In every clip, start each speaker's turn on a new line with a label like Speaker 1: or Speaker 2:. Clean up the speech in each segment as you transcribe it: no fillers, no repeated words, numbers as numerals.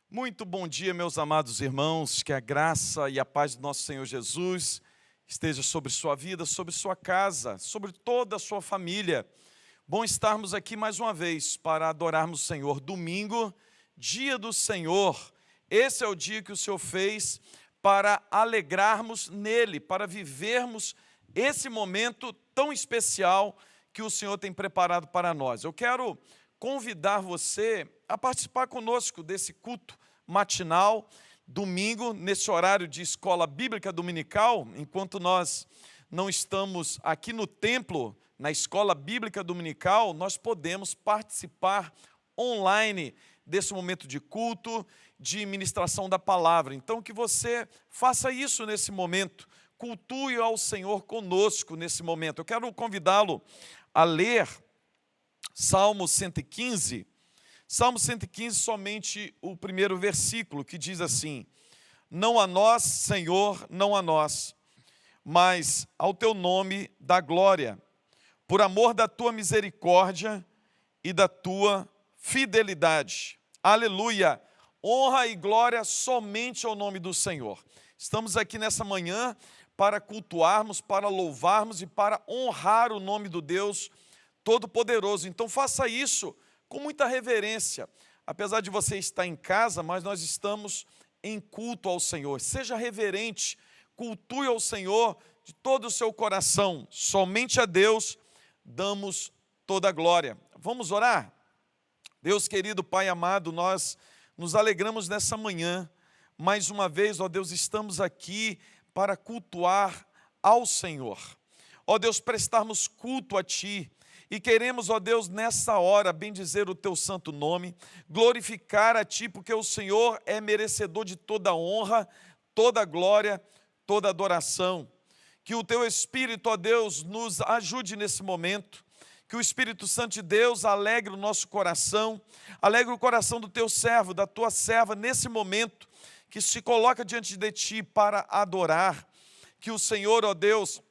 Speaker 1: Muito bom dia, meus amados irmãos, que a graça e a paz do nosso Senhor Jesus esteja sobre sua vida, sobre sua casa, sobre toda a sua família. Bom estarmos aqui mais uma vez para adorarmos o Senhor. Domingo, dia do Senhor. Esse é o dia que o Senhor fez para alegrarmos nele, para vivermos esse momento tão especial que o Senhor tem preparado para nós. Eu quero convidar você a participar conosco desse culto matinal, domingo, nesse horário de escola bíblica dominical, enquanto nós não estamos aqui no templo, na escola bíblica dominical, nós podemos participar online desse momento de culto, de ministração da palavra. Então, que você faça isso nesse momento, cultue ao Senhor conosco nesse momento. Eu quero convidá-lo a ler Salmo 115, somente o primeiro versículo, que diz assim: não a nós, Senhor, não a nós, mas ao teu nome dá glória, por amor da tua misericórdia e da tua fidelidade. Aleluia! Honra e glória somente ao nome do Senhor. Estamos aqui nessa manhã para cultuarmos, para louvarmos e para honrar o nome do Deus Todo-Poderoso. Então faça isso com muita reverência. Apesar de você estar em casa, mas nós estamos em culto ao Senhor. Seja reverente, cultue ao Senhor de todo o seu coração. Somente a Deus damos toda a glória. Vamos orar? Deus querido, Pai amado, nós nos alegramos nessa manhã. Mais uma vez, ó Deus, estamos aqui para cultuar ao Senhor. Ó Deus, prestarmos culto a Ti. E queremos, ó Deus, nessa hora, bendizer o Teu santo nome, glorificar a Ti, porque o Senhor é merecedor de toda honra, toda glória, toda adoração. Que o Teu Espírito, ó Deus, nos ajude nesse momento, que o Espírito Santo de Deus alegre o nosso coração, alegre o coração do Teu servo, da Tua serva, nesse momento, que se coloca diante de Ti para adorar. Que o Senhor, ó Deus,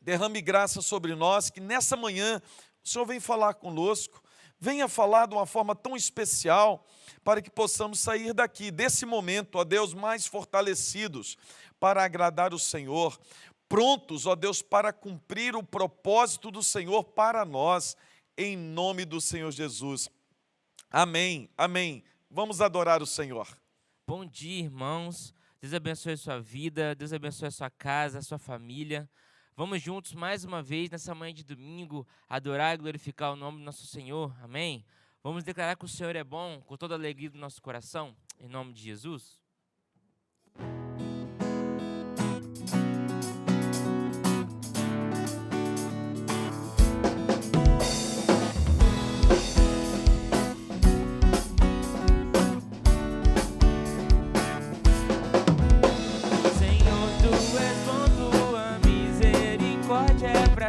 Speaker 1: derrame graça sobre nós, que nessa manhã o Senhor venha falar conosco, venha falar de uma forma tão especial, para que possamos sair daqui, desse momento, ó Deus, mais fortalecidos, para agradar o Senhor, prontos, ó Deus, para cumprir o propósito do Senhor para nós, em nome do Senhor Jesus. Amém, amém. Vamos adorar o Senhor.
Speaker 2: Bom dia, irmãos. Deus abençoe a sua vida, Deus abençoe a sua casa, a sua família. Vamos juntos mais uma vez nessa manhã de domingo adorar e glorificar o nome do nosso Senhor, amém? Vamos declarar que o Senhor é bom com toda a alegria do nosso coração, em nome de Jesus.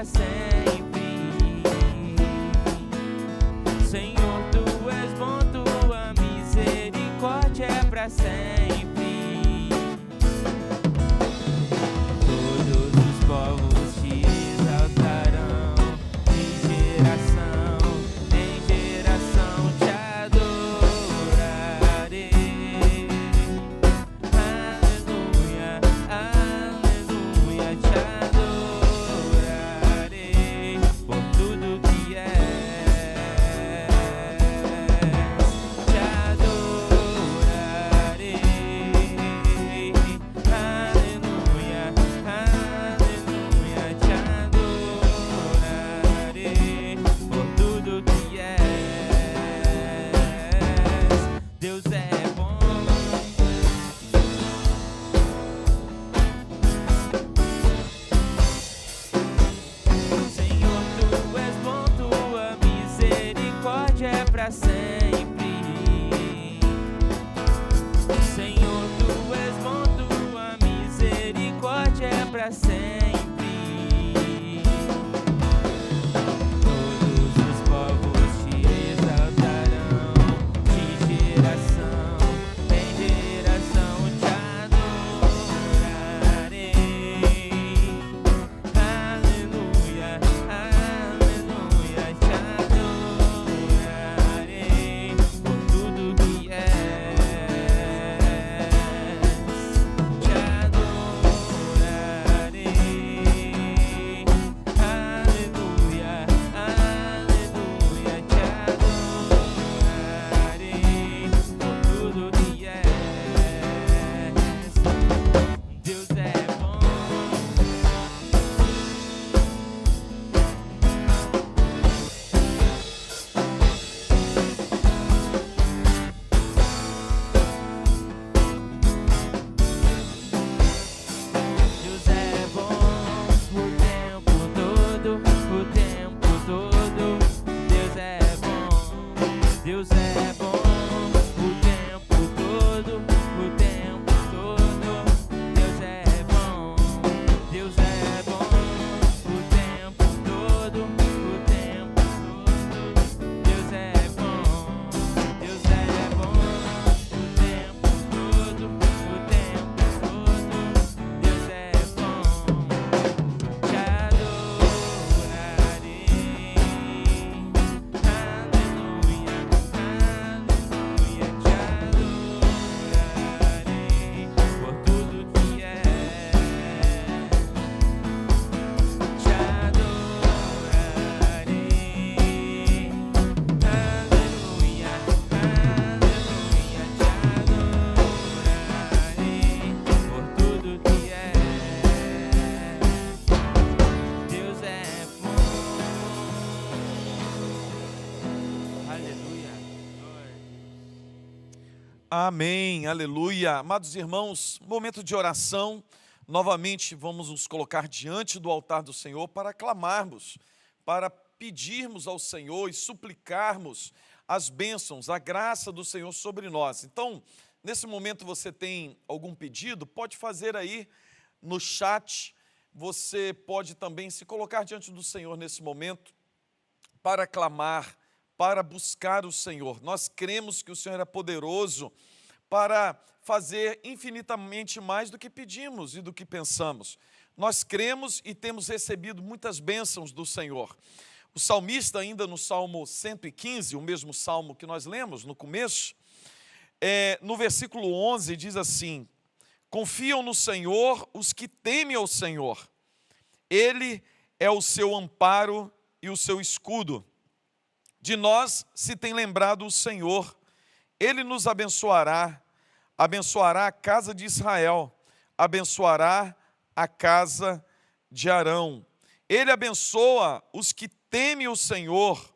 Speaker 3: Sempre, Senhor, Tu és bom, Tua misericórdia é para sempre. Todos os povos Te exaltarão, de geração em geração Te adorarei. Aleluia, aleluia, Te adorarei.
Speaker 1: Amém, aleluia. Amados irmãos, momento de oração. Novamente vamos nos colocar diante do altar do Senhor para clamarmos, para pedirmos ao Senhor e suplicarmos as bênçãos, a graça do Senhor sobre nós. Então, nesse momento você tem algum pedido? Pode fazer aí no chat. Você pode também se colocar diante do Senhor nesse momento para clamar, para buscar o Senhor. Nós cremos que o Senhor é poderoso para fazer infinitamente mais do que pedimos e do que pensamos. Nós cremos e temos recebido muitas bênçãos do Senhor. O salmista, ainda no Salmo 115, o mesmo salmo que nós lemos no começo, no versículo 11 diz assim: confiam no Senhor os que temem ao Senhor. Ele é o seu amparo e o seu escudo. De nós se tem lembrado o Senhor. Ele nos abençoará, abençoará a casa de Israel, abençoará a casa de Arão. Ele abençoa os que temem o Senhor,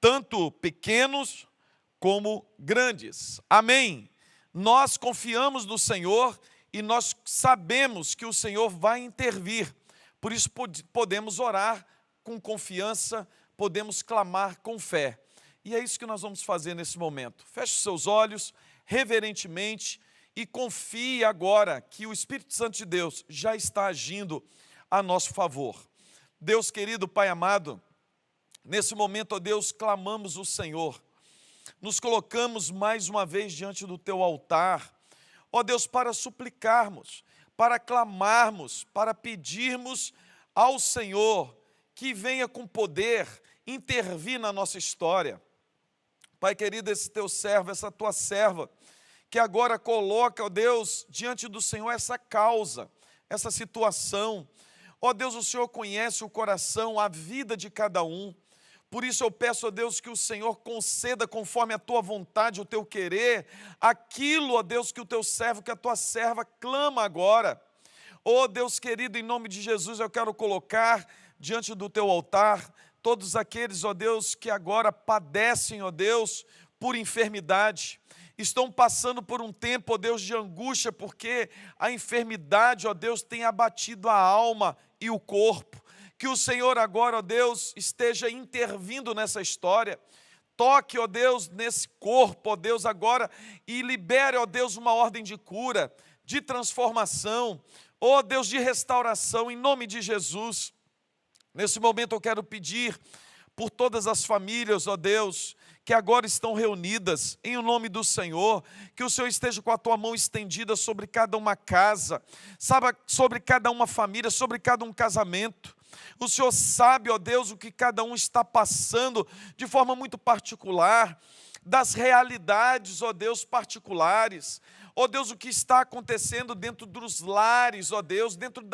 Speaker 1: tanto pequenos como grandes. Amém. Nós confiamos no Senhor e nós sabemos que o Senhor vai intervir. Por isso podemos orar com confiança, podemos clamar com fé. E é isso que nós vamos fazer nesse momento. Feche os seus olhos, reverentemente, e confie agora que o Espírito Santo de Deus já está agindo a nosso favor. Deus querido, Pai amado, nesse momento, ó Deus, clamamos o Senhor. Nos colocamos mais uma vez diante do Teu altar, ó Deus, para suplicarmos, para clamarmos, para pedirmos ao Senhor que venha com poder intervir na nossa história. Pai querido, esse Teu servo, essa Tua serva, que agora coloca, ó Deus, diante do Senhor essa causa, essa situação. Ó Deus, o Senhor conhece o coração, a vida de cada um. Por isso eu peço a Deus que o Senhor conceda conforme a Tua vontade, o Teu querer, aquilo, ó Deus, que o Teu servo, que a Tua serva clama agora. Ó Deus querido, em nome de Jesus, eu quero colocar diante do Teu altar todos aqueles, ó Deus, que agora padecem, ó Deus, por enfermidade. Estão passando por um tempo, ó Deus, de angústia, porque a enfermidade, ó Deus, tem abatido a alma e o corpo. Que o Senhor agora, ó Deus, esteja intervindo nessa história. Toque, ó Deus, nesse corpo, ó Deus, agora, e libere, ó Deus, uma ordem de cura, de transformação, ó Deus, de restauração, em nome de Jesus. Nesse momento eu quero pedir por todas as famílias, ó Deus, que agora estão reunidas, em o nome do Senhor, que o Senhor esteja com a Tua mão estendida sobre cada uma casa, sabe, sobre cada uma família, sobre cada um casamento. O Senhor sabe, ó Deus, o que cada um está passando de forma muito particular, das realidades, ó Deus, particulares. Ó Deus, o que está acontecendo dentro dos lares, ó Deus, dentro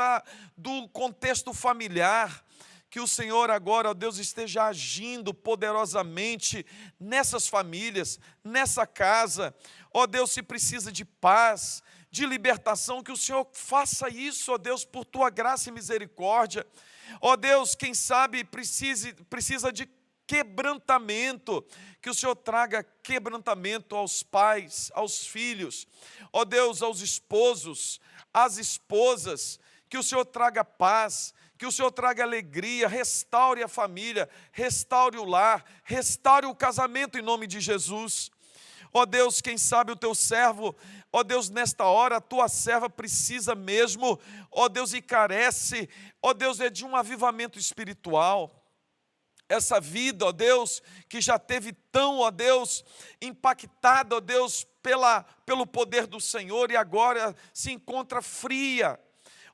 Speaker 1: do contexto familiar. Que o Senhor agora, ó Deus, esteja agindo poderosamente nessas famílias, nessa casa. Ó Deus, se precisa de paz, de libertação, que o Senhor faça isso, ó Deus, por Tua graça e misericórdia. Ó Deus, quem sabe precisa de quebrantamento, que o Senhor traga quebrantamento aos pais, aos filhos. Ó Deus, aos esposos, às esposas, que o Senhor traga paz, que o Senhor traga alegria, restaure a família, restaure o lar, restaure o casamento em nome de Jesus. Ó Deus, quem sabe o Teu servo, ó Deus, nesta hora a Tua serva precisa mesmo, ó Deus, e carece, ó Deus, é de um avivamento espiritual. Essa vida, ó Deus, que já teve tão, ó Deus, impactada, ó Deus, pelo poder do Senhor e agora se encontra fria.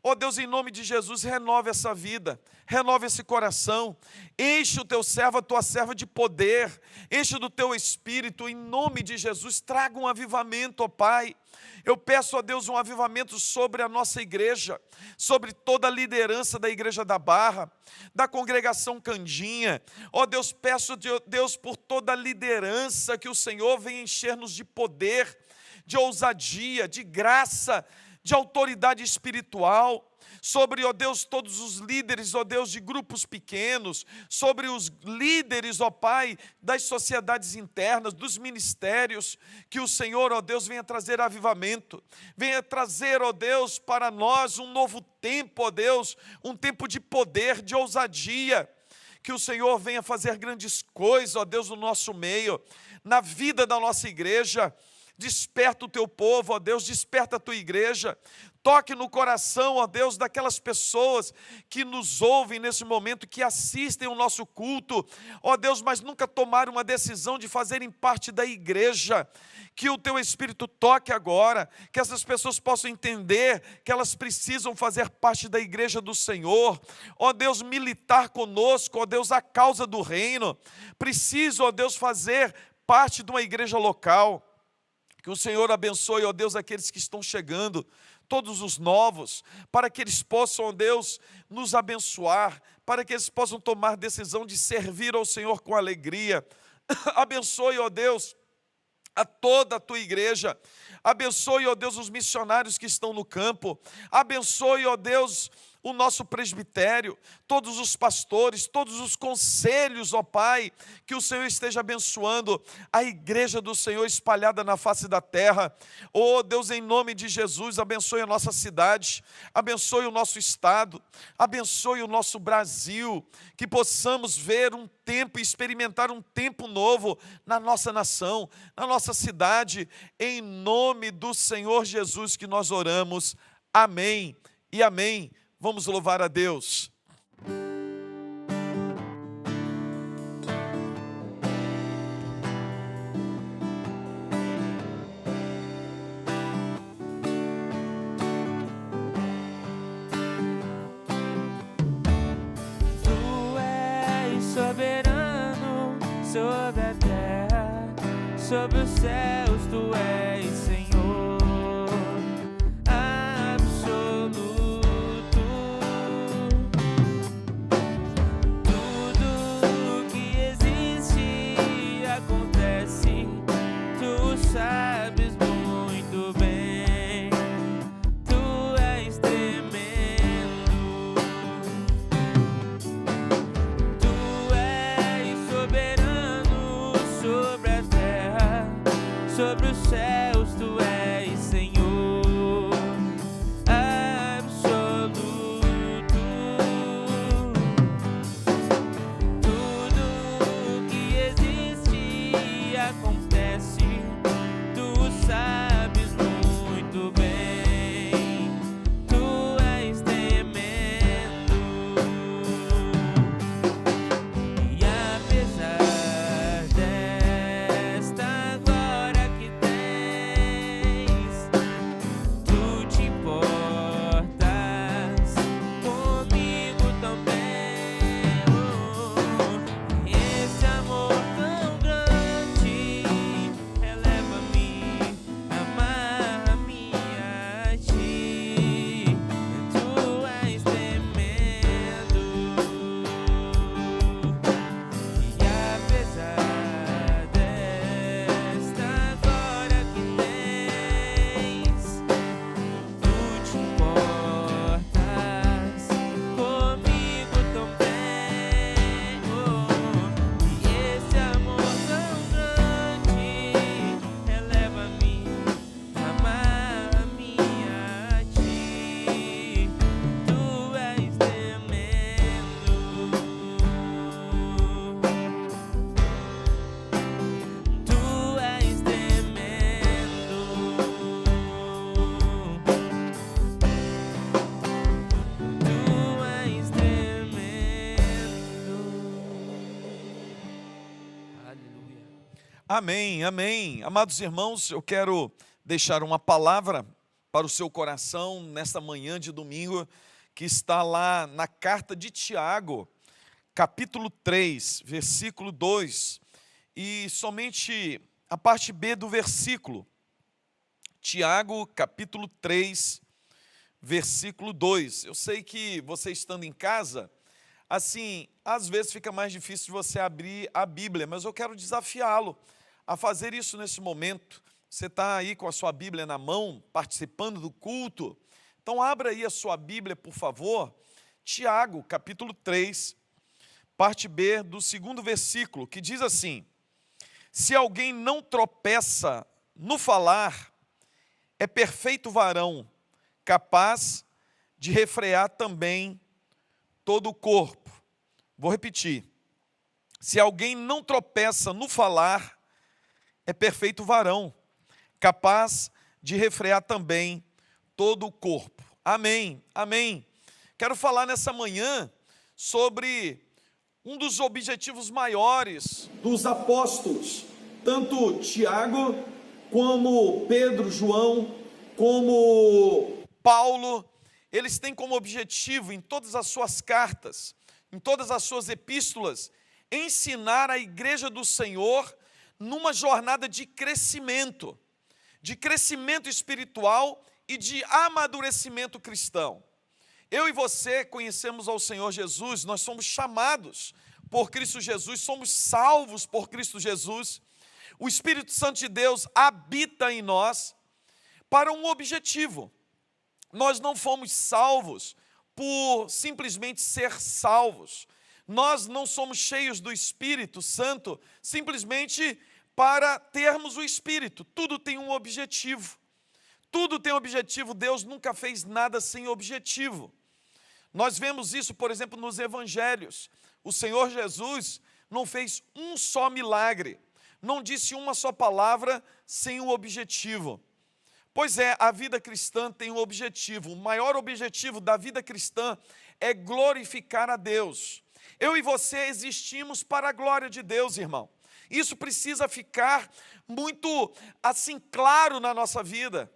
Speaker 1: Ó Deus, em nome de Jesus, renova essa vida, renova esse coração, enche o Teu servo, a Tua serva de poder, enche do Teu Espírito, em nome de Jesus, traga um avivamento, ó Pai. Eu peço a Deus um avivamento sobre a nossa igreja, sobre toda a liderança da Igreja da Barra, da congregação Candinha. Ó Deus, peço, Deus, por toda a liderança, que o Senhor venha encher-nos de poder, de ousadia, de graça, de autoridade espiritual, sobre, ó Deus, todos os líderes, ó Deus, de grupos pequenos, sobre os líderes, ó Pai, das sociedades internas, dos ministérios, que o Senhor, ó Deus, venha trazer avivamento, venha trazer, ó Deus, para nós um novo tempo, ó Deus, um tempo de poder, de ousadia, que o Senhor venha fazer grandes coisas, ó Deus, no nosso meio, na vida da nossa igreja. Desperta o teu povo, ó Deus, desperta a tua igreja, toque no coração, ó Deus, daquelas pessoas que nos ouvem nesse momento, que assistem o nosso culto, ó Deus, mas nunca tomaram uma decisão de fazerem parte da igreja. Que o teu Espírito toque agora, que essas pessoas possam entender que elas precisam fazer parte da igreja do Senhor, ó Deus, militar conosco, ó Deus, a causa do reino, precisam, ó Deus, fazer parte de uma igreja local. Que o Senhor abençoe, ó Deus, aqueles que estão chegando, todos os novos, para que eles possam, ó Deus, nos abençoar, para que eles possam tomar decisão de servir ao Senhor com alegria. Abençoe, ó Deus, a toda a tua igreja. Abençoe, ó Deus, os missionários que estão no campo. Abençoe, ó Deus, o nosso presbitério, todos os pastores, todos os conselhos, ó Pai, que o Senhor esteja abençoando a igreja do Senhor espalhada na face da terra. Ó Deus, em nome de Jesus, abençoe a nossa cidade, abençoe o nosso estado, abençoe o nosso Brasil, que possamos ver um tempo e experimentar um tempo novo na nossa nação, na nossa cidade, em nome do Senhor Jesus que nós oramos. Amém e amém. Vamos louvar a Deus.
Speaker 3: Tu és soberano sobre a terra, sobre os céus, tu és Senhor. Sabes muito bem, tu és tremendo, tu és soberano sobre a terra, sobre os céus, tu és Senhor absoluto. Tudo que existe acontece. Sabes muito bem, tu és tremendo, e apesar desta glória que tens, tu te importas comigo também. Esse amor tão grande eleva-me.
Speaker 1: Amém, amém. Amados irmãos, eu quero deixar uma palavra para o seu coração nesta manhã de domingo, que está lá na carta de Tiago, capítulo 3, versículo 2, e somente a parte B do versículo. Tiago, capítulo 3, versículo 2. Eu sei que você estando em casa, assim, às vezes fica mais difícil de você abrir a Bíblia, mas eu quero desafiá-lo a fazer isso nesse momento, Você está aí com a sua Bíblia na mão, participando do culto? Então abra aí a sua Bíblia, por favor. Tiago, capítulo 3, parte B do 2º versículo, que diz assim: se alguém não tropeça no falar, é perfeito varão, capaz de refrear também todo o corpo. Vou repetir. Se alguém não tropeça no falar, é perfeito varão, capaz de refrear também todo o corpo. Amém, amém. Quero falar nessa manhã sobre um dos objetivos maiores dos apóstolos, tanto Tiago, como Pedro, João, como Paulo. Eles têm como objetivo, em todas as suas cartas, em todas as suas epístolas, ensinar a igreja do Senhor numa jornada de crescimento espiritual e de amadurecimento cristão. Eu e você conhecemos ao Senhor Jesus, nós somos chamados por Cristo Jesus, somos salvos por Cristo Jesus. O Espírito Santo de Deus habita em nós para um objetivo. Nós não fomos salvos por simplesmente ser salvos. Nós não somos cheios do Espírito Santo simplesmente para termos o Espírito. Tudo tem um objetivo. Tudo tem objetivo. Deus nunca fez nada sem objetivo. Nós vemos isso, por exemplo, nos evangelhos. O Senhor Jesus não fez um só milagre, não disse uma só palavra sem um objetivo. Pois é, a vida cristã tem um objetivo. O maior objetivo da vida cristã é glorificar a Deus. Eu e você existimos para a glória de Deus, irmão. Isso precisa ficar muito assim claro na nossa vida.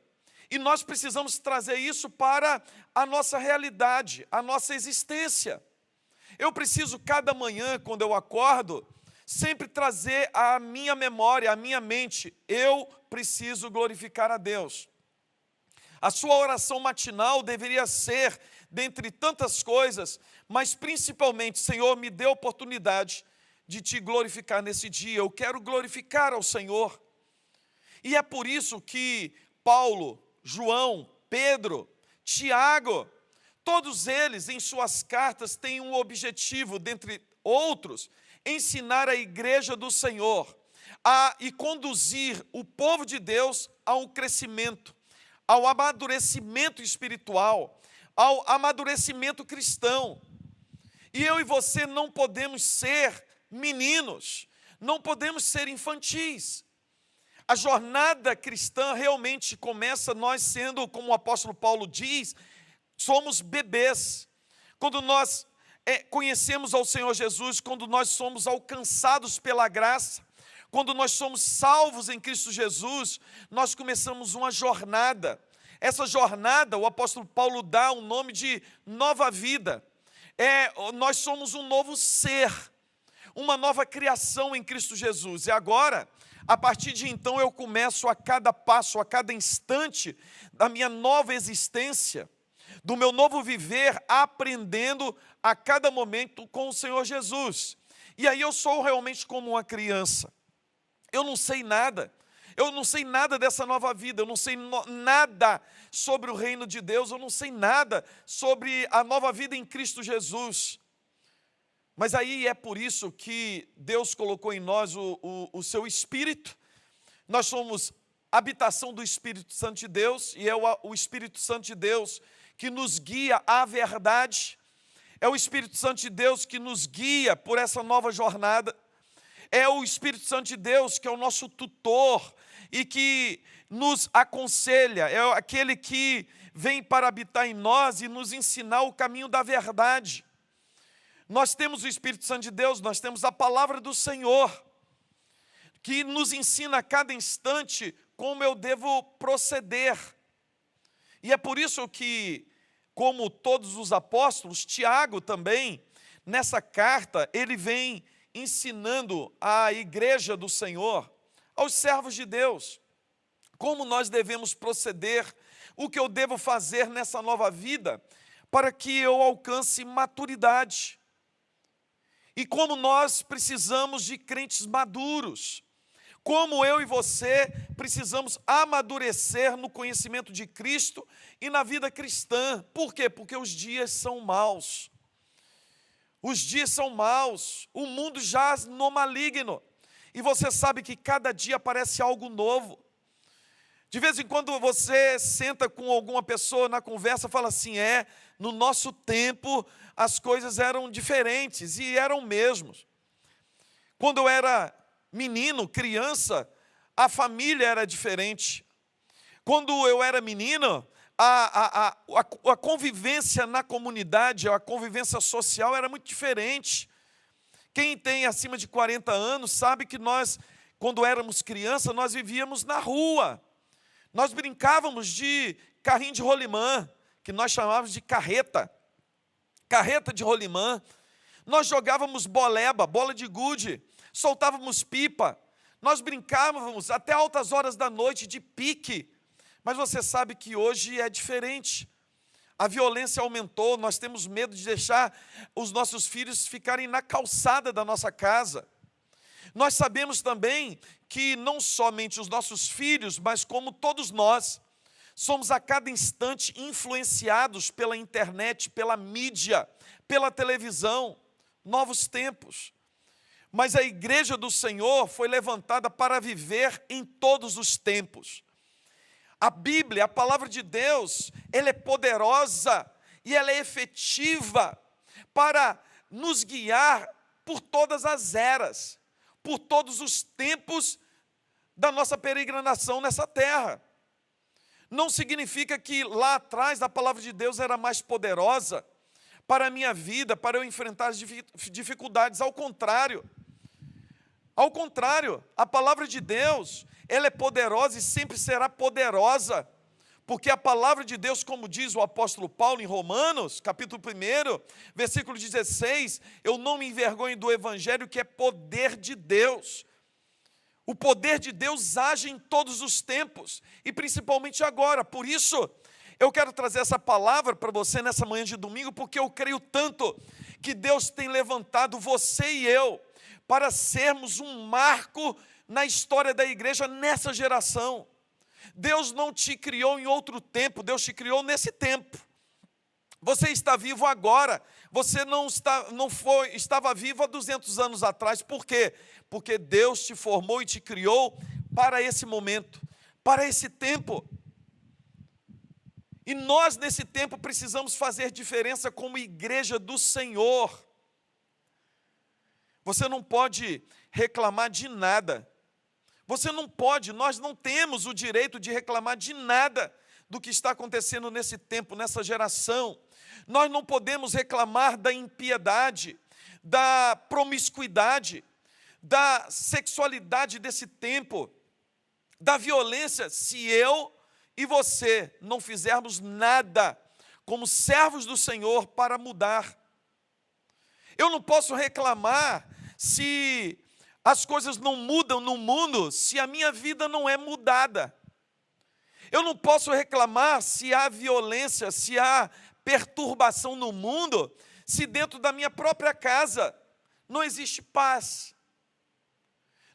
Speaker 1: E nós precisamos trazer isso para a nossa realidade, a nossa existência. Eu preciso, cada manhã, quando eu acordo, sempre trazer à minha memória, à minha mente, eu preciso glorificar a Deus. A sua oração matinal deveria ser, dentre tantas coisas, mas principalmente: Senhor, me dê a oportunidade de te glorificar nesse dia. Eu quero glorificar ao Senhor. E é por isso que Paulo, João, Pedro, Tiago, todos eles em suas cartas têm um objetivo, dentre outros, ensinar a igreja do Senhor e conduzir o povo de Deus ao crescimento, ao amadurecimento espiritual, ao amadurecimento cristão. E eu e você não podemos ser meninos, não podemos ser infantis. A jornada cristã realmente começa nós sendo, como o apóstolo Paulo diz, somos bebês. Quando nós conhecemos ao Senhor Jesus, quando nós somos alcançados pela graça, quando nós somos salvos em Cristo Jesus, nós começamos uma jornada. Essa jornada, o apóstolo Paulo dá o nome de nova vida. Nós somos um novo ser, uma nova criação em Cristo Jesus. E agora, a partir de então, eu começo a cada passo, a cada instante da minha nova existência, do meu novo viver, aprendendo a cada momento com o Senhor Jesus. E aí eu sou realmente como uma criança. Eu não sei nada dessa nova vida, eu não sei nada sobre o reino de Deus, eu não sei nada sobre a nova vida em Cristo Jesus. Mas aí é por isso que Deus colocou em nós o seu Espírito. Nós somos habitação do Espírito Santo de Deus, e é o Espírito Santo de Deus que nos guia à verdade. É o Espírito Santo de Deus que nos guia por essa nova jornada. É o Espírito Santo de Deus que é o nosso tutor e que nos aconselha. É aquele que vem para habitar em nós e nos ensinar o caminho da verdade. Nós temos o Espírito Santo de Deus, nós temos a palavra do Senhor, que nos ensina a cada instante como eu devo proceder. E é por isso que, como todos os apóstolos, Tiago também, nessa carta, ele vem ensinando à igreja do Senhor, aos servos de Deus, como nós devemos proceder, o que eu devo fazer nessa nova vida, para que eu alcance maturidade. E como nós precisamos de crentes maduros, como eu e você precisamos amadurecer no conhecimento de Cristo e na vida cristã. Por quê? Porque os dias são maus. Os dias são maus, o mundo jaz no maligno. E você sabe que cada dia aparece algo novo. De vez em quando você senta com alguma pessoa na conversa e fala assim, no nosso tempo as coisas eram diferentes, e eram mesmos. Quando eu era menino, criança, a família era diferente. Quando eu era menino, a convivência na comunidade, a convivência social era muito diferente. Quem tem acima de 40 anos sabe que nós, quando éramos criança, nós vivíamos na rua. Nós brincávamos de carrinho de rolimã, que nós chamávamos de carreta de rolimã. Nós jogávamos boleba, bola de gude, soltávamos pipa. Nós brincávamos até altas horas da noite de pique. Mas você sabe que hoje é diferente. A violência aumentou, nós temos medo de deixar os nossos filhos ficarem na calçada da nossa casa. Nós sabemos também que não somente os nossos filhos, mas como todos nós, somos a cada instante influenciados pela internet, pela mídia, pela televisão. Novos tempos. Mas a igreja do Senhor foi levantada para viver em todos os tempos. A Bíblia, a palavra de Deus, ela é poderosa e ela é efetiva para nos guiar por todas as eras, por todos os tempos da nossa peregrinação nessa terra. Não significa que lá atrás a palavra de Deus era mais poderosa para a minha vida, para eu enfrentar as dificuldades. Ao contrário, a palavra de Deus, ela é poderosa e sempre será poderosa, porque a palavra de Deus, como diz o apóstolo Paulo em Romanos, capítulo 1, versículo 16, eu não me envergonho do evangelho, que é poder de Deus. O poder de Deus age em todos os tempos, e principalmente agora. Por isso, eu quero trazer essa palavra para você nessa manhã de domingo, porque eu creio tanto que Deus tem levantado você e eu para sermos um marco na história da igreja nessa geração. Deus não te criou em outro tempo, Deus te criou nesse tempo. Você está vivo agora, você estava vivo há 200 anos atrás. Por quê? Porque Deus te formou e te criou para esse momento, para esse tempo. E nós nesse tempo precisamos fazer diferença como igreja do Senhor. Você não pode reclamar de nada. Você não pode, nós não temos o direito de reclamar de nada do que está acontecendo nesse tempo, nessa geração. Nós não podemos reclamar da impiedade, da promiscuidade, da sexualidade desse tempo, da violência, se eu e você não fizermos nada como servos do Senhor para mudar. Eu não posso reclamar se as coisas não mudam no mundo, se a minha vida não é mudada. Eu não posso reclamar se há violência, se há perturbação no mundo, se dentro da minha própria casa não existe paz,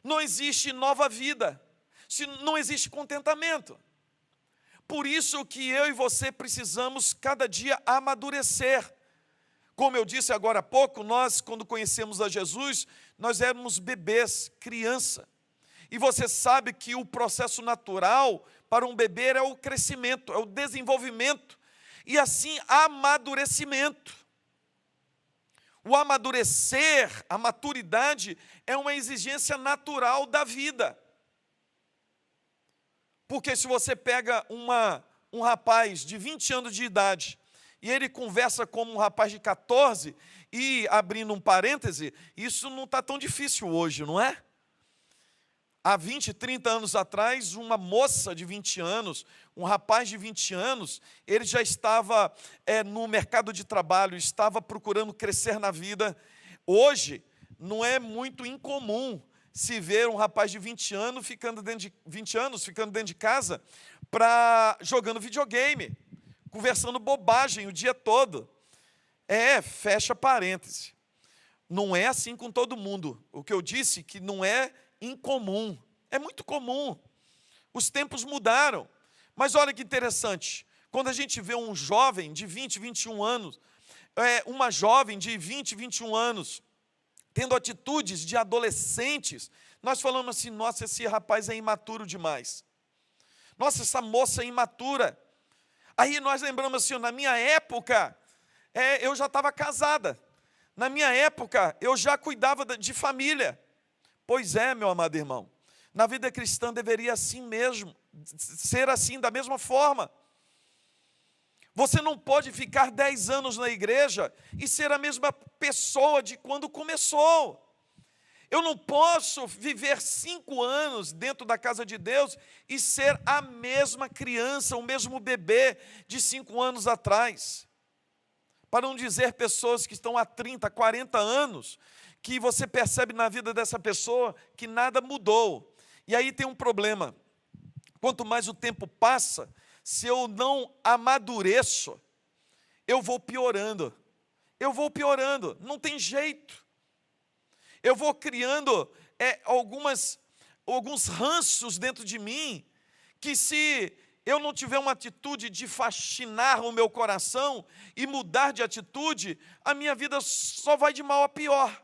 Speaker 1: não existe nova vida, se não existe contentamento. Por isso que eu e você precisamos cada dia amadurecer. Como eu disse agora há pouco, nós, quando conhecemos a Jesus, nós éramos bebês, criança. E você sabe que o processo natural para um bebê é o crescimento, é o desenvolvimento, e assim amadurecimento. O amadurecer, a maturidade, é uma exigência natural da vida. Porque se você pega um rapaz de 20 anos de idade, e ele conversa como um rapaz de 14, e abrindo um parêntese, isso não está tão difícil hoje, não é? Há 20, 30 anos atrás, uma moça de 20 anos, um rapaz de 20 anos, ele já estava no mercado de trabalho, estava procurando crescer na vida. Hoje, não é muito incomum se ver um rapaz de 20 anos ficando dentro de casa jogando videogame, conversando bobagem o dia todo. Fecha parêntese. Não é assim com todo mundo. O que eu disse que não é incomum. É muito comum. Os tempos mudaram. Mas olha que interessante. Quando a gente vê um jovem de 20, 21 anos, uma jovem de 20, 21 anos, tendo atitudes de adolescentes, nós falamos assim, nossa, esse rapaz é imaturo demais. Nossa, essa moça é imatura. Aí nós lembramos assim, na minha época, eu já estava casada. Na minha época, eu já cuidava de família. Pois é, meu amado irmão. Na vida cristã deveria assim mesmo, ser assim, da mesma forma. Você não pode ficar 10 anos na igreja e ser a mesma pessoa de quando começou. Eu não posso viver 5 anos dentro da casa de Deus e ser a mesma criança, o mesmo bebê de 5 anos atrás. Para não dizer pessoas que estão há 30, 40 anos, que você percebe na vida dessa pessoa que nada mudou. E aí tem um problema. Quanto mais o tempo passa, se eu não amadureço, eu vou piorando. Eu vou piorando, não tem jeito. Eu vou criando alguns ranços dentro de mim, que se eu não tiver uma atitude de faxinar o meu coração e mudar de atitude, a minha vida só vai de mal a pior.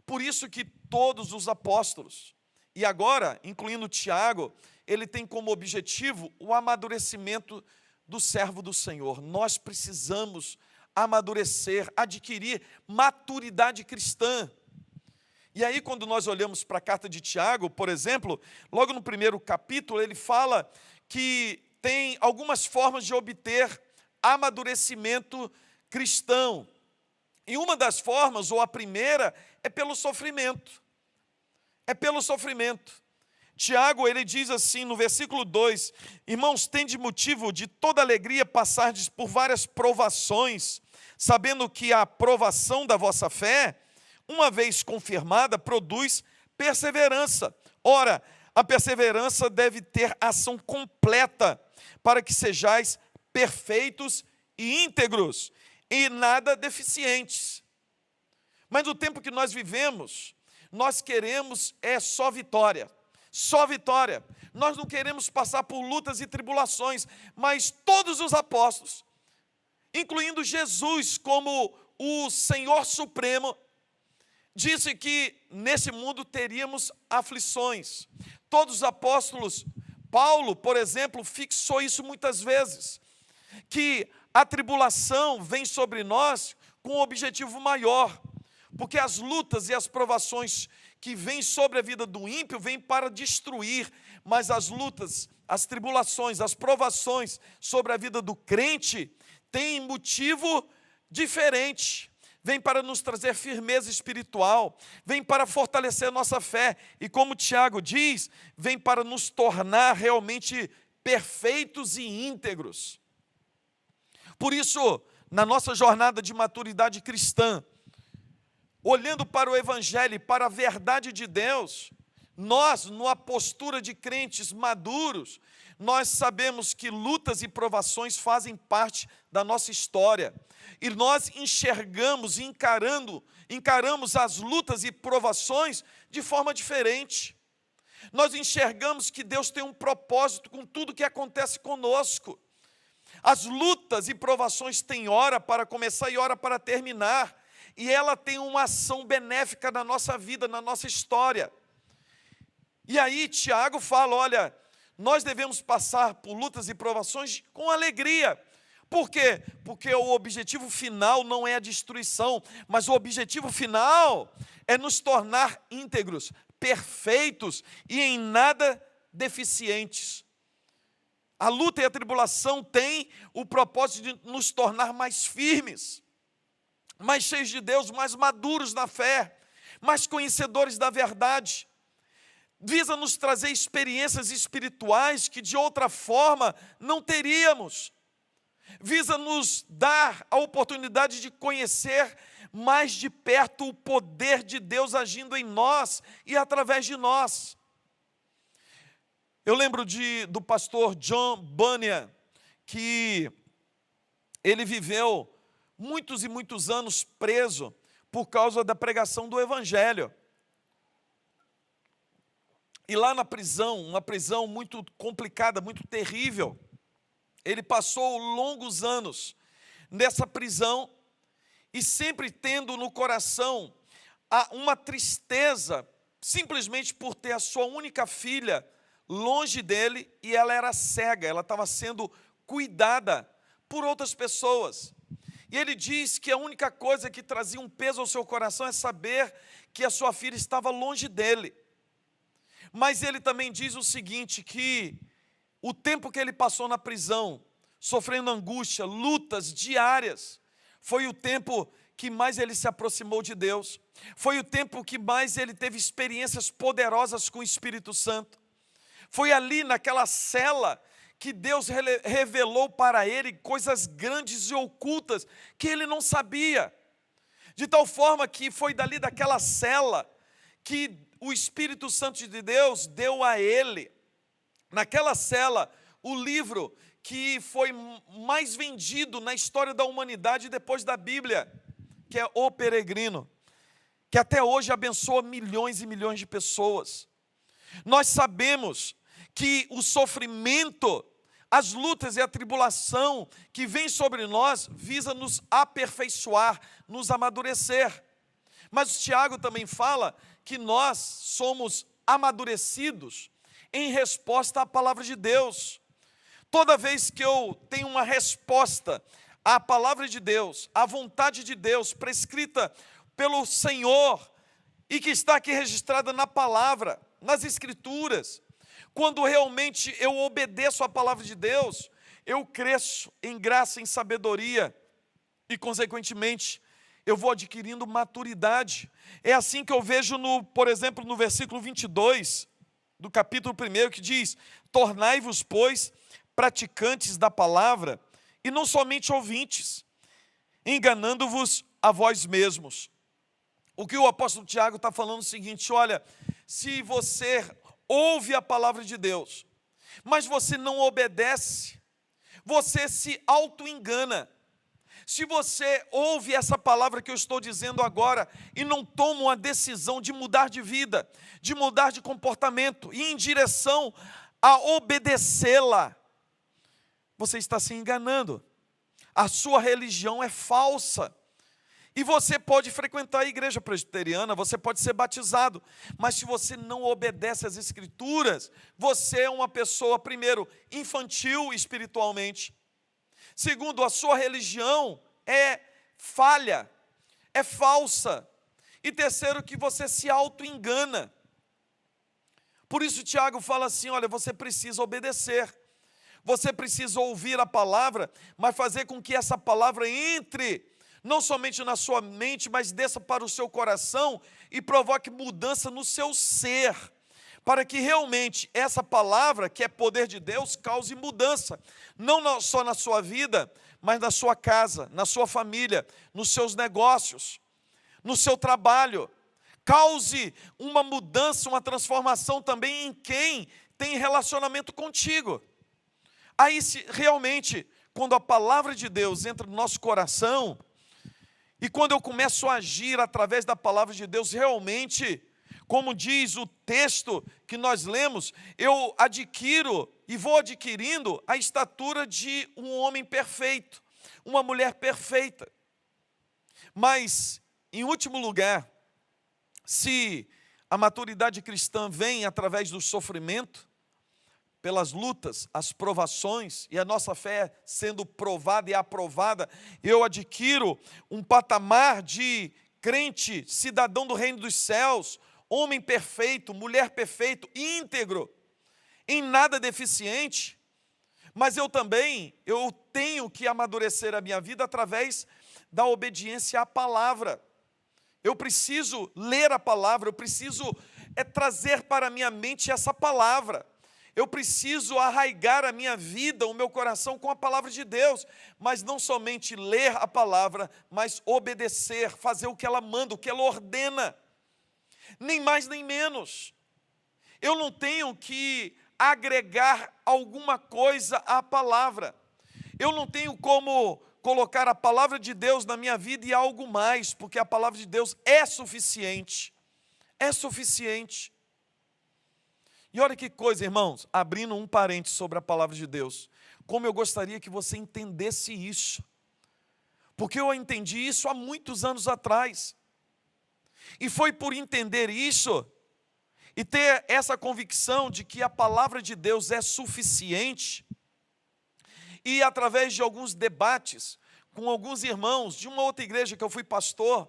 Speaker 1: Por isso que todos os apóstolos, e agora, incluindo Tiago, ele tem como objetivo o amadurecimento do servo do Senhor. Nós precisamos amadurecer, adquirir maturidade cristã. E aí, quando nós olhamos para a carta de Tiago, por exemplo, logo no primeiro capítulo, ele fala que tem algumas formas de obter amadurecimento cristão. E uma das formas, ou a primeira, é pelo sofrimento. É pelo sofrimento. Tiago, ele diz assim no versículo 2, irmãos, tende motivo de toda alegria passardes por várias provações, sabendo que a provação da vossa fé, uma vez confirmada, produz perseverança. Ora, a perseverança deve ter ação completa, para que sejais perfeitos e íntegros, e nada deficientes. Mas no tempo que nós vivemos, nós queremos só vitória. Só vitória. Nós não queremos passar por lutas e tribulações, mas todos os apóstolos, incluindo Jesus como o Senhor Supremo, disse que nesse mundo teríamos aflições. Todos os apóstolos, Paulo, por exemplo, fixou isso muitas vezes, que a tribulação vem sobre nós com um objetivo maior, porque as lutas e as provações que vêm sobre a vida do ímpio vêm para destruir, mas as lutas, as tribulações, as provações sobre a vida do crente têm motivo diferente. Vem para nos trazer firmeza espiritual, vem para fortalecer a nossa fé, e como Tiago diz, vem para nos tornar realmente perfeitos e íntegros. Por isso, na nossa jornada de maturidade cristã, olhando para o Evangelho, para a verdade de Deus, nós, numa postura de crentes maduros, nós sabemos que lutas e provações fazem parte da nossa história. E nós enxergamos e encaramos as lutas e provações de forma diferente. Nós enxergamos que Deus tem um propósito com tudo que acontece conosco. As lutas e provações têm hora para começar e hora para terminar. E ela tem uma ação benéfica na nossa vida, na nossa história. E aí Tiago fala, olha, nós devemos passar por lutas e provações com alegria. Por quê? Porque o objetivo final não é a destruição, mas o objetivo final é nos tornar íntegros, perfeitos e em nada deficientes. A luta e a tribulação têm o propósito de nos tornar mais firmes, mais cheios de Deus, mais maduros na fé, mais conhecedores da verdade. Visa nos trazer experiências espirituais que de outra forma não teríamos. Visa nos dar a oportunidade de conhecer mais de perto o poder de Deus agindo em nós e através de nós. Eu lembro do pastor John Bunyan, que ele viveu muitos e muitos anos preso por causa da pregação do Evangelho. E lá na prisão, uma prisão muito complicada, muito terrível, ele passou longos anos nessa prisão e sempre tendo no coração uma tristeza, simplesmente por ter a sua única filha longe dele e ela era cega, ela estava sendo cuidada por outras pessoas. E ele diz que a única coisa que trazia um peso ao seu coração é saber que a sua filha estava longe dele. Mas ele também diz o seguinte, que o tempo que ele passou na prisão, sofrendo angústia, lutas diárias, foi o tempo que mais ele se aproximou de Deus, foi o tempo que mais ele teve experiências poderosas com o Espírito Santo. Foi ali naquela cela que Deus revelou para ele coisas grandes e ocultas que ele não sabia. De tal forma que foi dali daquela cela que o Espírito Santo de Deus deu a ele, naquela cela, o livro que foi mais vendido na história da humanidade depois da Bíblia, que é O Peregrino, que até hoje abençoa milhões e milhões de pessoas. Nós sabemos que o sofrimento, as lutas e a tribulação que vem sobre nós visa nos aperfeiçoar, nos amadurecer. Mas o Tiago também fala que nós somos amadurecidos em resposta à palavra de Deus. Toda vez que eu tenho uma resposta à palavra de Deus, à vontade de Deus prescrita pelo Senhor e que está aqui registrada na palavra, nas Escrituras, quando realmente eu obedeço à palavra de Deus, eu cresço em graça, em sabedoria e, consequentemente, eu vou adquirindo maturidade. É assim que eu vejo, por exemplo, no versículo 22 do capítulo 1, que diz: tornai-vos, pois, praticantes da palavra, e não somente ouvintes, enganando-vos a vós mesmos. O que o apóstolo Tiago está falando é o seguinte: olha, se você ouve a palavra de Deus, mas você não obedece, você se auto-engana. Se você ouve essa palavra que eu estou dizendo agora e não toma uma decisão de mudar de vida, de mudar de comportamento e em direção a obedecê-la, você está se enganando. A sua religião é falsa. E você pode frequentar a igreja presbiteriana, você pode ser batizado, mas se você não obedece às Escrituras, você é uma pessoa, primeiro, infantil espiritualmente. Segundo, a sua religião é falha, é falsa. E terceiro, que você se auto-engana. Por isso Tiago fala assim, olha, você precisa obedecer. Você precisa ouvir a palavra, mas fazer com que essa palavra entre, não somente na sua mente, mas desça para o seu coração e provoque mudança no seu ser, para que realmente essa palavra, que é poder de Deus, cause mudança, não só na sua vida, mas na sua casa, na sua família, nos seus negócios, no seu trabalho. Cause uma mudança, uma transformação também em quem tem relacionamento contigo. Aí, se realmente, quando a palavra de Deus entra no nosso coração, e quando eu começo a agir através da palavra de Deus, realmente, como diz o texto que nós lemos, eu adquiro e vou adquirindo a estatura de um homem perfeito, uma mulher perfeita. Mas, em último lugar, se a maturidade cristã vem através do sofrimento, pelas lutas, as provações, e a nossa fé sendo provada e aprovada, eu adquiro um patamar de crente, cidadão do reino dos céus, homem perfeito, mulher perfeito, íntegro, em nada deficiente. Mas eu tenho que amadurecer a minha vida através da obediência à palavra. Eu preciso ler a palavra, eu preciso trazer para a minha mente essa palavra. Eu preciso arraigar a minha vida, o meu coração com a palavra de Deus, mas não somente ler a palavra, mas obedecer, fazer o que ela manda, o que ela ordena, nem mais nem menos. Eu não tenho que agregar alguma coisa à palavra, eu não tenho como colocar a palavra de Deus na minha vida e algo mais, porque a palavra de Deus é suficiente, é suficiente. E olha que coisa, irmãos, abrindo um parênteses sobre a palavra de Deus. Como eu gostaria que você entendesse isso. Porque eu entendi isso há muitos anos atrás. E foi por entender isso e ter essa convicção de que a palavra de Deus é suficiente, e através de alguns debates com alguns irmãos de uma outra igreja que eu fui pastor,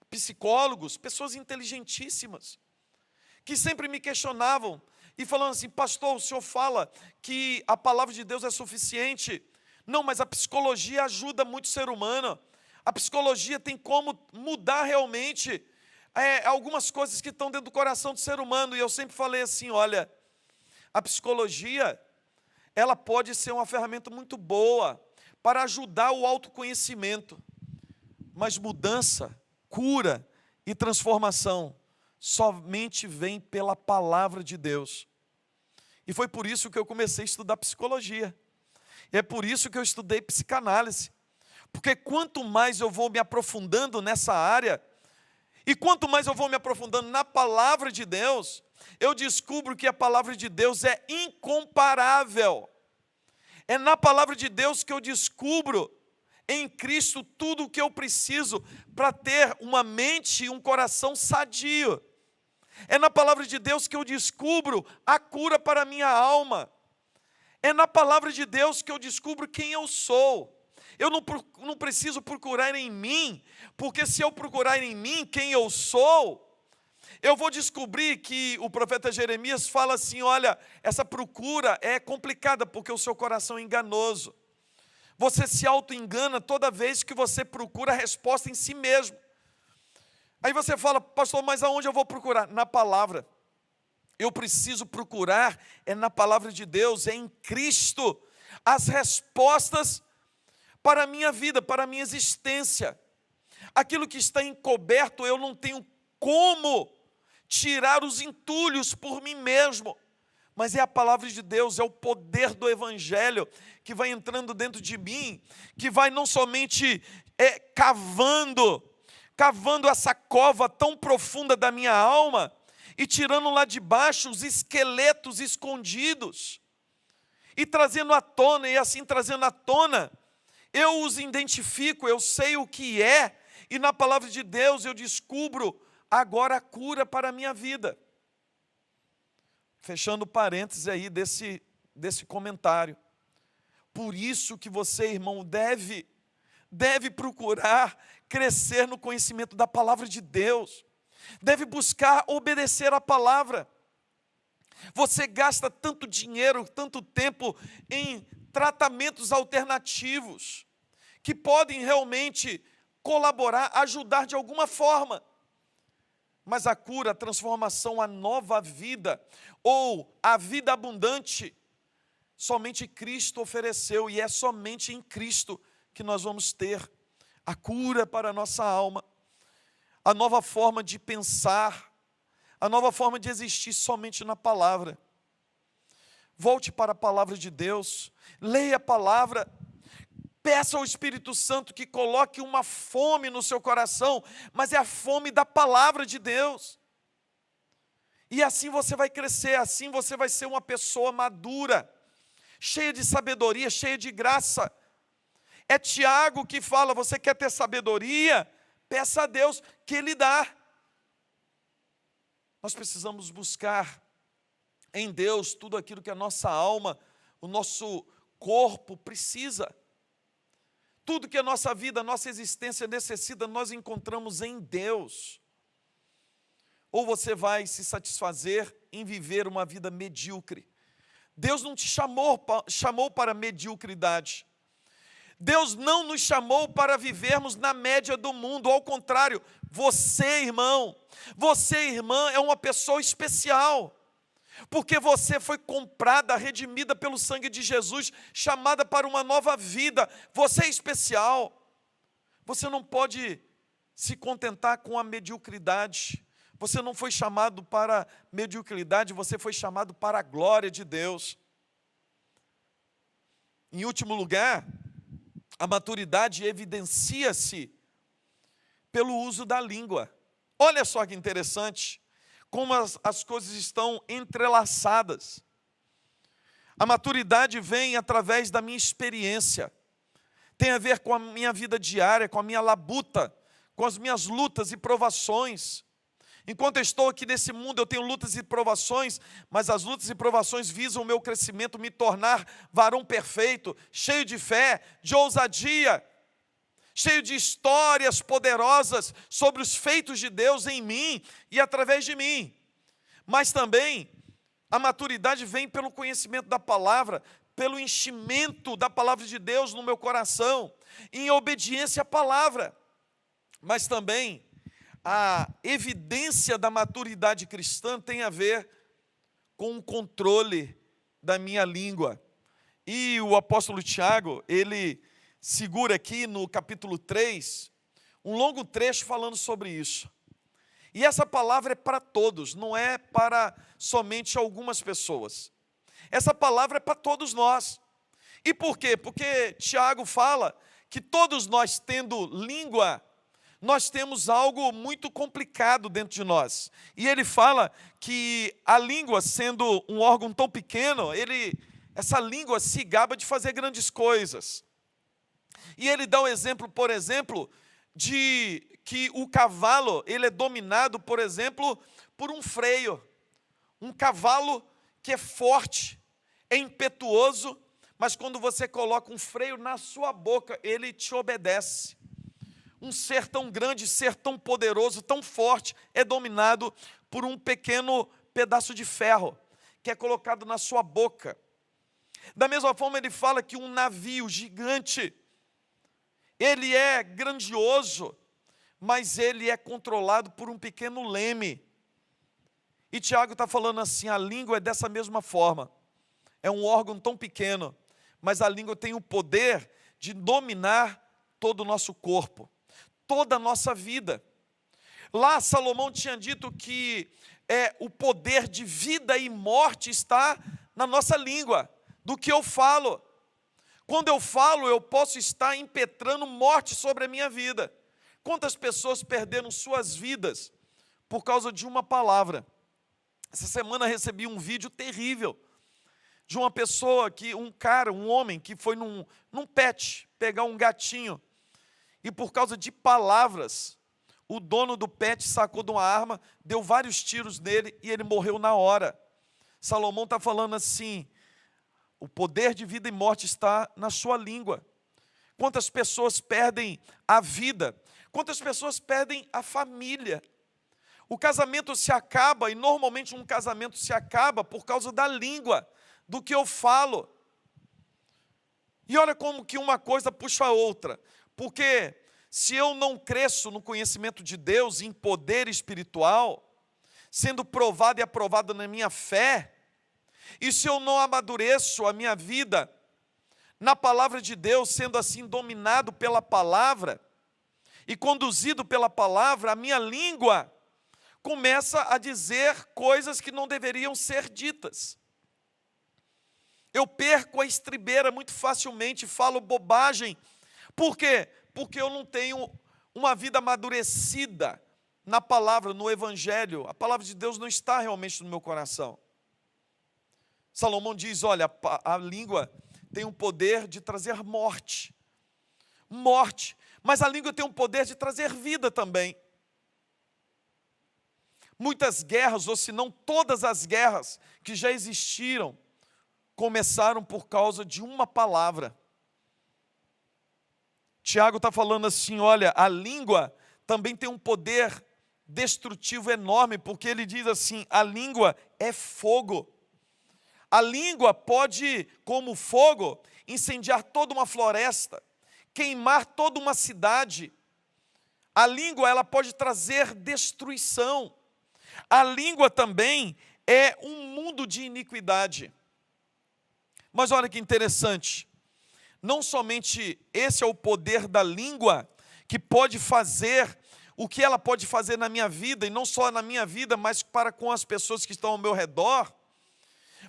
Speaker 1: psicólogos, pessoas inteligentíssimas, que sempre me questionavam e falando assim: pastor, o senhor fala que a palavra de Deus é suficiente. Não, mas a psicologia ajuda muito o ser humano. A psicologia tem como mudar realmente algumas coisas que estão dentro do coração do ser humano. E eu sempre falei assim: olha, a psicologia, ela pode ser uma ferramenta muito boa para ajudar o autoconhecimento, mas mudança, cura e transformação somente vem pela palavra de Deus. E foi por isso que eu comecei a estudar psicologia. E é por isso que eu estudei psicanálise. Porque quanto mais eu vou me aprofundando nessa área, e quanto mais eu vou me aprofundando na palavra de Deus, eu descubro que a palavra de Deus é incomparável. É na palavra de Deus que eu descubro em Cristo tudo o que eu preciso para ter uma mente e um coração sadio. É na palavra de Deus que eu descubro a cura para a minha alma. É na palavra de Deus que eu descubro quem eu sou. Eu não preciso procurar em mim, porque se eu procurar em mim quem eu sou, eu vou descobrir que o profeta Jeremias fala assim: olha, essa procura é complicada porque o seu coração é enganoso. Você se auto-engana toda vez que você procura a resposta em si mesmo. Aí você fala: pastor, mas aonde eu vou procurar? Na palavra. Eu preciso procurar na palavra de Deus, em Cristo, as respostas para a minha vida, para a minha existência. Aquilo que está encoberto, eu não tenho como tirar os entulhos por mim mesmo, mas é a palavra de Deus, é o poder do Evangelho que vai entrando dentro de mim, que vai não somente cavando essa cova tão profunda da minha alma, e tirando lá de baixo os esqueletos escondidos, e trazendo à tona, e assim trazendo à tona, eu os identifico, eu sei o que é, e na palavra de Deus eu descubro agora a cura para a minha vida. Fechando parênteses aí desse comentário. Por isso que você, irmão, deve procurar crescer no conhecimento da palavra de Deus. Deve buscar obedecer a palavra. Você gasta tanto dinheiro, tanto tempo em tratamentos alternativos, que podem realmente colaborar, ajudar de alguma forma. Mas a cura, a transformação, a nova vida, ou a vida abundante, somente Cristo ofereceu, e é somente em Cristo que nós vamos ter a cura para a nossa alma, a nova forma de pensar, a nova forma de existir somente na palavra. Volte para a palavra de Deus, leia a palavra, peça ao Espírito Santo que coloque uma fome no seu coração, mas é a fome da palavra de Deus. E assim você vai crescer, assim você vai ser uma pessoa madura, cheia de sabedoria, cheia de graça. É Tiago que fala: você quer ter sabedoria? Peça a Deus que Ele dá. Nós precisamos buscar em Deus tudo aquilo que a nossa alma, o nosso corpo precisa. Tudo que a nossa vida, a nossa existência necessita, nós encontramos em Deus. Ou você vai se satisfazer em viver uma vida medíocre. Deus não te chamou para mediocridade. Deus não nos chamou para vivermos na média do mundo. Ao contrário, você, irmão, você, irmã, é uma pessoa especial. Porque você foi comprada, redimida pelo sangue de Jesus, chamada para uma nova vida. Você é especial. Você não pode se contentar com a mediocridade. Você não foi chamado para mediocridade, você foi chamado para a glória de Deus. Em último lugar, a maturidade evidencia-se pelo uso da língua. Olha só que interessante. como as coisas estão entrelaçadas. A maturidade vem através da minha experiência. Tem a ver com a minha vida diária, com a minha labuta, com as minhas lutas e provações. Enquanto eu estou aqui nesse mundo, eu tenho lutas e provações, mas as lutas e provações visam o meu crescimento, me tornar varão perfeito, cheio de fé, de ousadia, cheio de histórias poderosas sobre os feitos de Deus em mim e através de mim. Mas também a maturidade vem pelo conhecimento da palavra, pelo enchimento da palavra de Deus no meu coração, em obediência à palavra. Mas também a evidência da maturidade cristã tem a ver com o controle da minha língua. E o apóstolo Tiago, ele segura aqui no capítulo 3, um longo trecho falando sobre isso. E essa palavra é para todos, não é para somente algumas pessoas. Essa palavra é para todos nós. E por quê? Porque Tiago fala que todos nós, tendo língua, nós temos algo muito complicado dentro de nós. E ele fala que a língua, sendo um órgão tão pequeno, essa língua se gaba de fazer grandes coisas. E ele dá o exemplo, por exemplo, de que o cavalo, ele é dominado, por exemplo, por um freio. Um cavalo que é forte, é impetuoso, mas quando você coloca um freio na sua boca, ele te obedece. Um ser tão grande, ser tão poderoso, tão forte, é dominado por um pequeno pedaço de ferro, que é colocado na sua boca. Da mesma forma, ele fala que um navio gigante, ele é grandioso, mas ele é controlado por um pequeno leme. E Tiago está falando assim, a língua é dessa mesma forma. É um órgão tão pequeno, mas a língua tem o poder de dominar todo o nosso corpo, toda a nossa vida. Lá Salomão tinha dito que o poder de vida e morte está na nossa língua, do que eu falo. Quando eu falo, eu posso estar impetrando morte sobre a minha vida. Quantas pessoas perderam suas vidas por causa de uma palavra? Essa semana recebi um vídeo terrível de uma pessoa, um homem que foi num pet pegar um gatinho. E por causa de palavras, o dono do pet sacou de uma arma, deu vários tiros nele e ele morreu na hora. Salomão está falando assim, o poder de vida e morte está na sua língua. Quantas pessoas perdem a vida? Quantas pessoas perdem a família? O casamento se acaba, e normalmente um casamento se acaba por causa da língua, do que eu falo. E olha como que uma coisa puxa a outra. Porque se eu não cresço no conhecimento de Deus, em poder espiritual, sendo provado e aprovado na minha fé, e se eu não amadureço a minha vida na palavra de Deus, sendo assim dominado pela palavra e conduzido pela palavra, a minha língua começa a dizer coisas que não deveriam ser ditas. Eu perco a estribeira muito facilmente, falo bobagem. Por quê? Porque eu não tenho uma vida amadurecida na palavra, no evangelho. A palavra de Deus não está realmente no meu coração. Salomão diz, olha, a língua tem o poder de trazer morte. Morte. Mas a língua tem o poder de trazer vida também. Muitas guerras, ou se não todas as guerras que já existiram, começaram por causa de uma palavra. Tiago está falando assim, olha, a língua também tem um poder destrutivo enorme, porque ele diz assim, a língua é fogo. A língua pode, como fogo, incendiar toda uma floresta, queimar toda uma cidade. A língua, ela pode trazer destruição. A língua também é um mundo de iniquidade. Mas olha que interessante, não somente esse é o poder da língua, que pode fazer o que ela pode fazer na minha vida, e não só na minha vida, mas para com as pessoas que estão ao meu redor,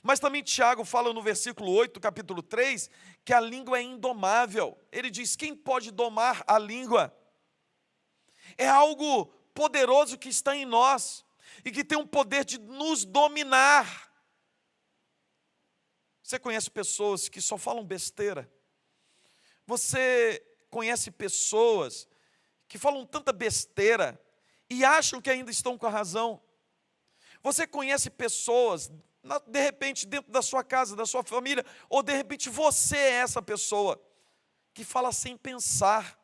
Speaker 1: mas também Tiago fala no versículo 8, capítulo 3, que a língua é indomável. Ele diz, quem pode domar a língua? É algo poderoso que está em nós. e que tem um poder de nos dominar. Você conhece pessoas que só falam besteira? Você conhece pessoas que falam tanta besteira e acham que ainda estão com a razão? Você conhece pessoas, de repente, dentro da sua casa, da sua família, ou de repente você é essa pessoa que fala sem pensar.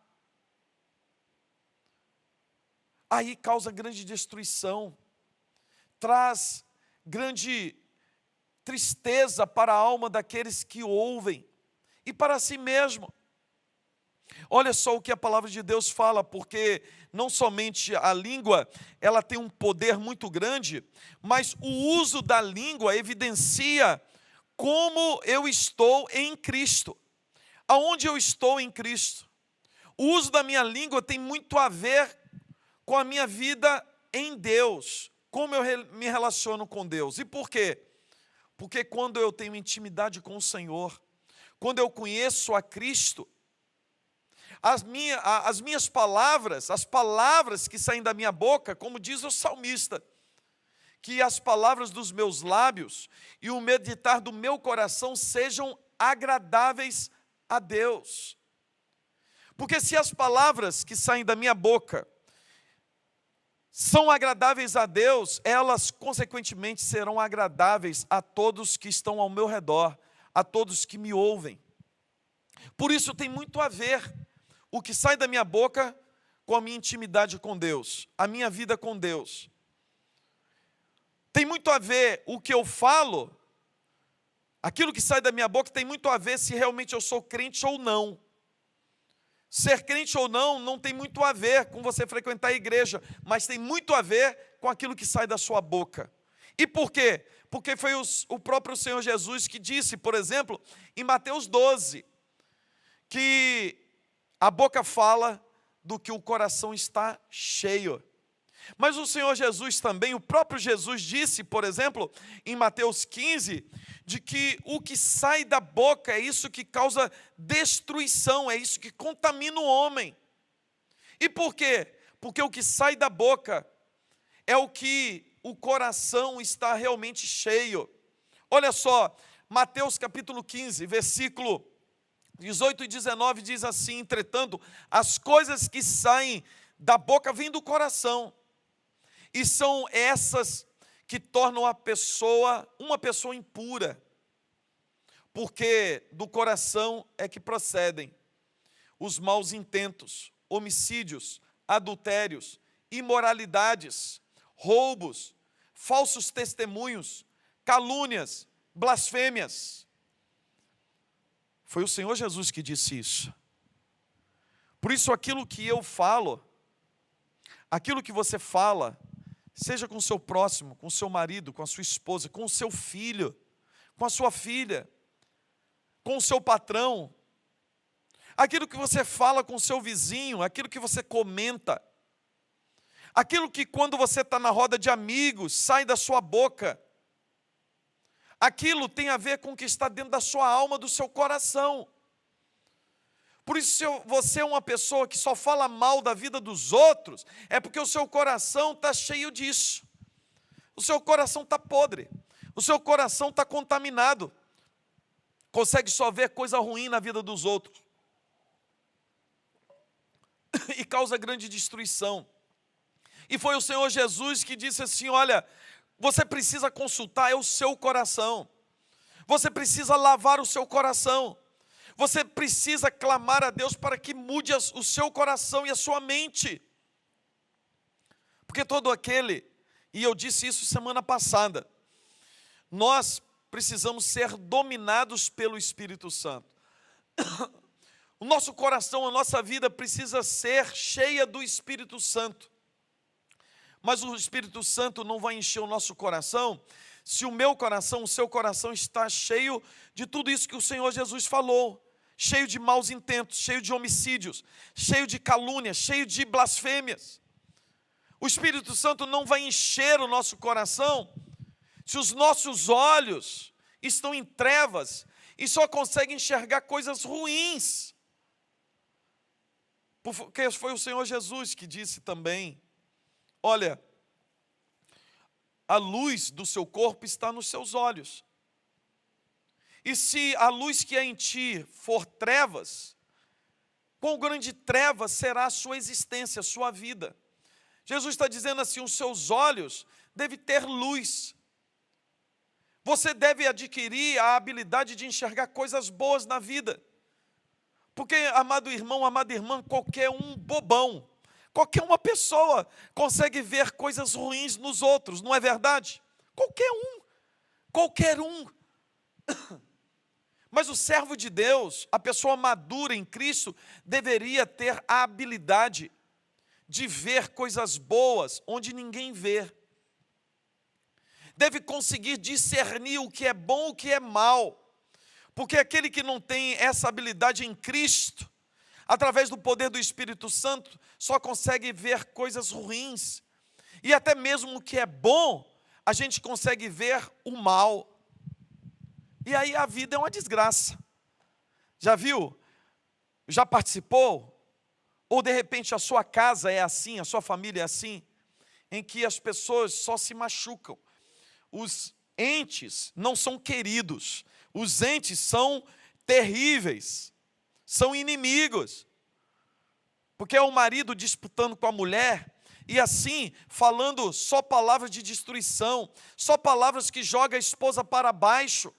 Speaker 1: Aí causa grande destruição, traz grande tristeza para a alma daqueles que ouvem e para si mesmo. Olha só o que a palavra de Deus fala, porque não somente a língua, ela tem um poder muito grande, mas o uso da língua evidencia como eu estou em Cristo. Aonde eu estou em Cristo? O uso da minha língua tem muito a ver com a minha vida em Deus, como eu me relaciono com Deus. E por quê? Porque quando eu tenho intimidade com o Senhor, quando eu conheço a Cristo, as minhas palavras, as palavras que saem da minha boca, como diz o salmista, que as palavras dos meus lábios e o meditar do meu coração sejam agradáveis a Deus. Porque se as palavras que saem da minha boca são agradáveis a Deus, elas consequentemente serão agradáveis a todos que estão ao meu redor, a todos que me ouvem. Por isso tem muito a ver o que sai da minha boca com a minha intimidade com Deus, a minha vida com Deus. Tem muito a ver o que eu falo, aquilo que sai da minha boca tem muito a ver se realmente eu sou crente ou não. Ser crente ou não, não tem muito a ver com você frequentar a igreja, mas tem muito a ver com aquilo que sai da sua boca. E por quê? Porque foi o próprio Senhor Jesus que disse, por exemplo, em Mateus 12, que a boca fala do que o coração está cheio. Mas o Senhor Jesus também, o próprio Jesus disse, por exemplo, em Mateus 15, de que o que sai da boca é isso que causa destruição, é isso que contamina o homem. E por quê? Porque o que sai da boca é o que o coração está realmente cheio. Olha só, Mateus capítulo 15, versículo 18 e 19 diz assim: entretanto, as coisas que saem da boca vêm do coração, e são essas que tornam uma pessoa impura, porque do coração é que procedem os maus intentos, homicídios, adultérios, imoralidades, roubos, falsos testemunhos, calúnias, blasfêmias. Foi o Senhor Jesus que disse isso. Por isso aquilo que eu falo, aquilo que você fala, seja com o seu próximo, com o seu marido, com a sua esposa, com o seu filho, com a sua filha, com o seu patrão, aquilo que você fala com o seu vizinho, aquilo que você comenta, aquilo que quando você está na roda de amigos, sai da sua boca, aquilo tem a ver com o que está dentro da sua alma, do seu coração. Por isso, se você é uma pessoa que só fala mal da vida dos outros, é porque o seu coração está cheio disso. O seu coração está podre, o seu coração está contaminado, consegue só ver coisa ruim na vida dos outros, e causa grande destruição. E foi o Senhor Jesus que disse assim: olha, você precisa consultar o seu coração, você precisa lavar o seu coração, você precisa clamar a Deus para que mude o seu coração e a sua mente. Porque todo aquele, e eu disse isso semana passada, nós precisamos ser dominados pelo Espírito Santo. O nosso coração, a nossa vida precisa ser cheia do Espírito Santo. Mas o Espírito Santo não vai encher o nosso coração se o meu coração, o seu coração está cheio de tudo isso que o Senhor Jesus falou. Cheio de maus intentos, cheio de homicídios, cheio de calúnias, cheio de blasfêmias. O Espírito Santo não vai encher o nosso coração se os nossos olhos estão em trevas e só conseguem enxergar coisas ruins. Porque foi o Senhor Jesus que disse também: olha, a luz do seu corpo está nos seus olhos. E se a luz que é em ti for trevas, quão grande treva será a sua existência, a sua vida? Jesus está dizendo assim, os seus olhos devem ter luz. Você deve adquirir a habilidade de enxergar coisas boas na vida. Porque, amado irmão, amada irmã, qualquer um bobão, qualquer uma pessoa consegue ver coisas ruins nos outros, não é verdade? Qualquer um, qualquer um. Mas o servo de Deus, a pessoa madura em Cristo, deveria ter a habilidade de ver coisas boas onde ninguém vê. Deve conseguir discernir o que é bom e o que é mal. Porque aquele que não tem essa habilidade em Cristo, através do poder do Espírito Santo, só consegue ver coisas ruins. E até mesmo o que é bom, a gente consegue ver o mal. E aí a vida é uma desgraça. Já viu? Já participou? Ou de repente a sua casa é assim, a sua família é assim, em que as pessoas só se machucam. Os entes não são queridos. Os entes são terríveis. São inimigos. Porque é o marido disputando com a mulher, e assim, falando só palavras de destruição, só palavras que jogam a esposa para baixo.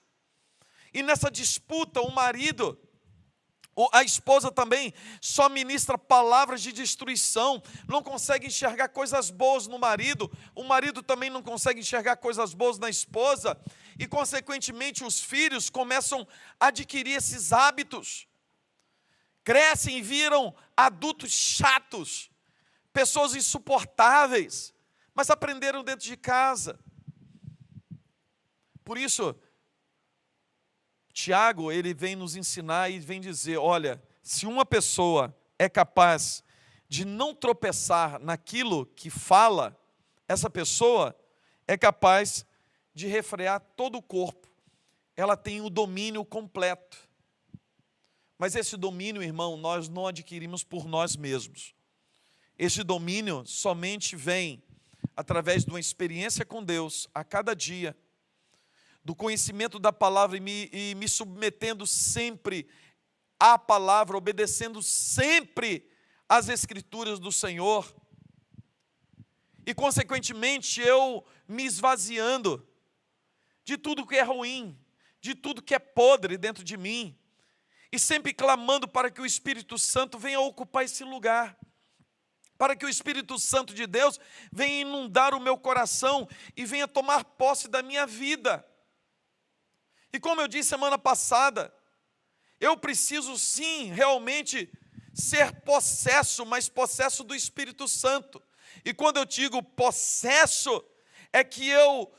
Speaker 1: E nessa disputa, o marido, a esposa também, só ministra palavras de destruição, não consegue enxergar coisas boas no marido, o marido também não consegue enxergar coisas boas na esposa, e consequentemente os filhos começam a adquirir esses hábitos. Crescem e viram adultos chatos, pessoas insuportáveis, mas aprenderam dentro de casa. Por isso, Tiago, ele vem nos ensinar e vem dizer, olha, se uma pessoa é capaz de não tropeçar naquilo que fala, essa pessoa é capaz de refrear todo o corpo. Ela tem o domínio completo. Mas esse domínio, irmão, nós não adquirimos por nós mesmos. Esse domínio somente vem através de uma experiência com Deus a cada dia, do conhecimento da palavra e me submetendo sempre à palavra, obedecendo sempre às escrituras do Senhor. E consequentemente eu me esvaziando de tudo que é ruim, de tudo que é podre dentro de mim, e sempre clamando para que o Espírito Santo venha ocupar esse lugar, para que o Espírito Santo de Deus venha inundar o meu coração e venha tomar posse da minha vida. E como eu disse semana passada, eu preciso sim, realmente, ser possesso, mas possesso do Espírito Santo. E quando eu digo possesso, é que eu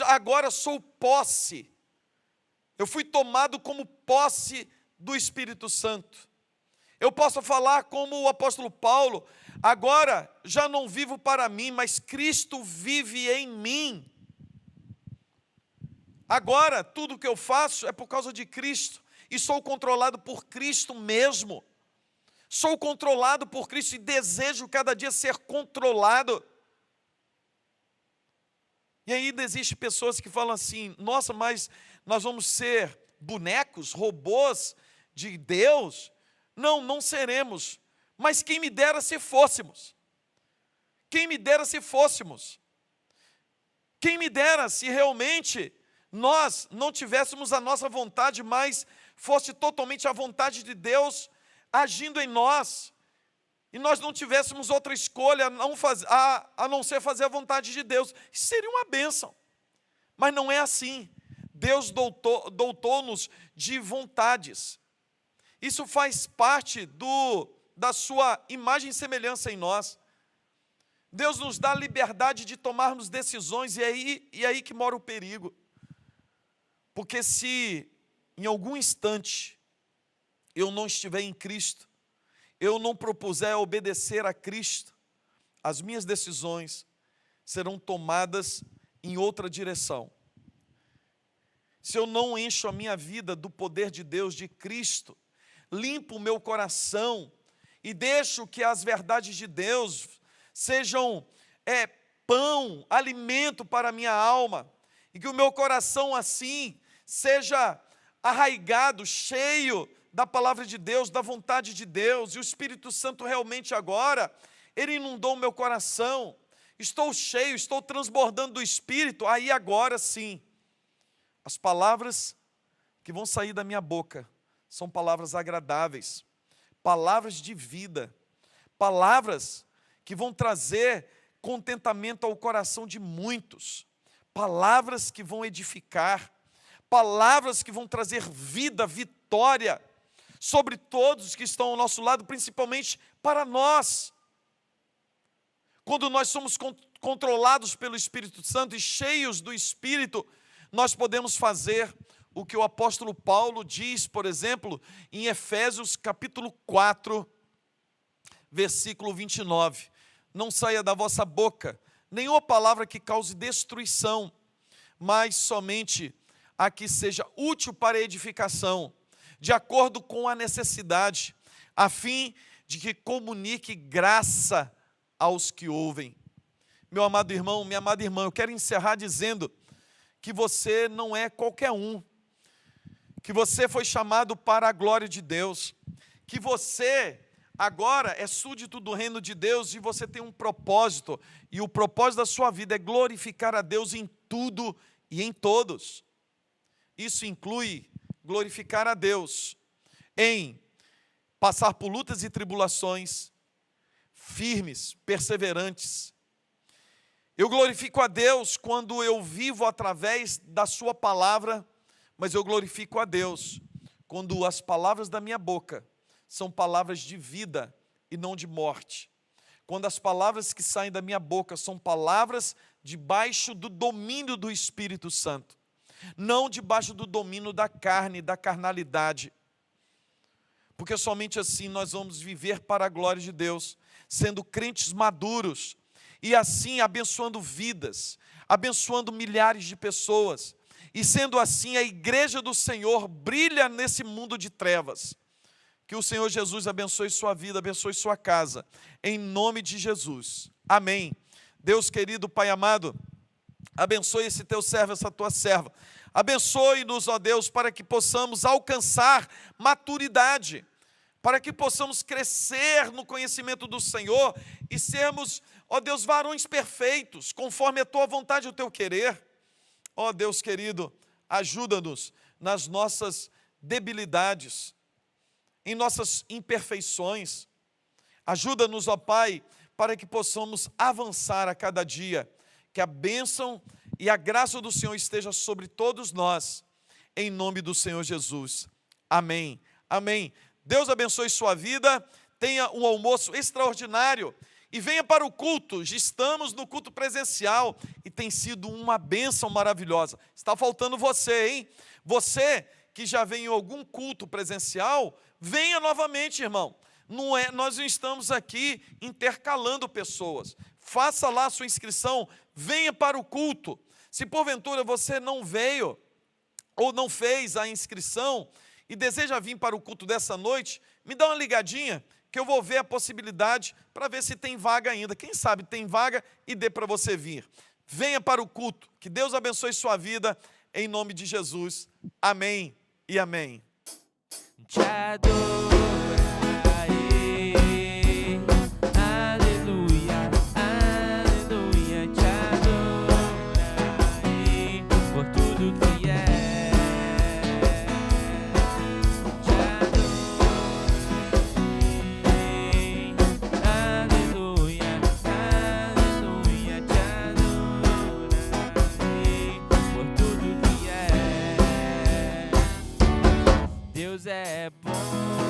Speaker 1: agora sou posse. Eu fui tomado como posse do Espírito Santo. Eu posso falar como o apóstolo Paulo, agora já não vivo para mim, mas Cristo vive em mim. Agora, tudo que eu faço é por causa de Cristo, e sou controlado por Cristo mesmo. Sou controlado por Cristo e desejo cada dia ser controlado. E ainda existem pessoas que falam assim, nossa, mas nós vamos ser bonecos, robôs de Deus? Não, não seremos, mas quem me dera se fôssemos. Quem me dera se fôssemos. Quem me dera se realmente nós não tivéssemos a nossa vontade, mas fosse totalmente a vontade de Deus agindo em nós, e nós não tivéssemos outra escolha a não ser fazer a vontade de Deus. Isso seria uma bênção, mas não é assim. Deus doutou-nos de vontades. Isso faz parte da sua imagem e semelhança em nós. Deus nos dá liberdade de tomarmos decisões, e é aí que mora o perigo. Porque se em algum instante eu não estiver em Cristo, eu não propuser obedecer a Cristo, as minhas decisões serão tomadas em outra direção. Se eu não encho a minha vida do poder de Deus, de Cristo, limpo o meu coração e deixo que as verdades de Deus sejam pão, alimento para a minha alma, e que o meu coração assim seja arraigado, cheio da palavra de Deus, da vontade de Deus, e o Espírito Santo realmente agora, ele inundou o meu coração, estou cheio, estou transbordando do Espírito, aí agora sim, as palavras que vão sair da minha boca são palavras agradáveis, palavras de vida, palavras que vão trazer contentamento ao coração de muitos, palavras que vão edificar, palavras que vão trazer vida, vitória, sobre todos que estão ao nosso lado, principalmente para nós. Quando nós somos controlados pelo Espírito Santo e cheios do Espírito, nós podemos fazer o que o apóstolo Paulo diz, por exemplo, em Efésios capítulo 4, versículo 29. Não saia da vossa boca nenhuma palavra que cause destruição, mas somente a que seja útil para a edificação, de acordo com a necessidade, a fim de que comunique graça aos que ouvem. Meu amado irmão, minha amada irmã, eu quero encerrar dizendo que você não é qualquer um, que você foi chamado para a glória de Deus, que você agora é súdito do reino de Deus e você tem um propósito, e o propósito da sua vida é glorificar a Deus em tudo e em todos. Isso inclui glorificar a Deus em passar por lutas e tribulações, firmes, perseverantes. Eu glorifico a Deus quando eu vivo através da sua palavra, mas eu glorifico a Deus quando as palavras da minha boca são palavras de vida e não de morte. Quando as palavras que saem da minha boca são palavras debaixo do domínio do Espírito Santo, não debaixo do domínio da carne, da carnalidade. Porque somente assim nós vamos viver para a glória de Deus, sendo crentes maduros, e assim abençoando vidas, abençoando milhares de pessoas, e sendo assim a igreja do Senhor brilha nesse mundo de trevas. Que o Senhor Jesus abençoe sua vida, abençoe sua casa, em nome de Jesus, amém. Deus querido, Pai amado, abençoe esse teu servo, essa tua serva, abençoe-nos, ó Deus, para que possamos alcançar maturidade, para que possamos crescer no conhecimento do Senhor e sermos, ó Deus, varões perfeitos, conforme a tua vontade e o teu querer. Ó Deus querido, ajuda-nos nas nossas debilidades, em nossas imperfeições. Ajuda-nos, ó Pai, para que possamos avançar a cada dia, que a bênção e a graça do Senhor esteja sobre todos nós, em nome do Senhor Jesus. Amém. Amém. Deus abençoe sua vida, tenha um almoço extraordinário e venha para o culto. Estamos no culto presencial e tem sido uma bênção maravilhosa. Está faltando você, hein? Você que já vem em algum culto presencial, venha novamente, irmão. Nós não estamos aqui intercalando pessoas. Faça lá a sua inscrição, venha para o culto. Se porventura você não veio ou não fez a inscrição e deseja vir para o culto dessa noite, me dá uma ligadinha que eu vou ver a possibilidade para ver se tem vaga ainda. Quem sabe tem vaga e dê para você vir. Venha para o culto. Que Deus abençoe sua vida em nome de Jesus. Amém e amém.
Speaker 3: Te adorarei, aleluia, aleluia, te adorarei por tudo que é. Te adorarei, aleluia, aleluia, te adorarei por tudo que é. Deus é bom.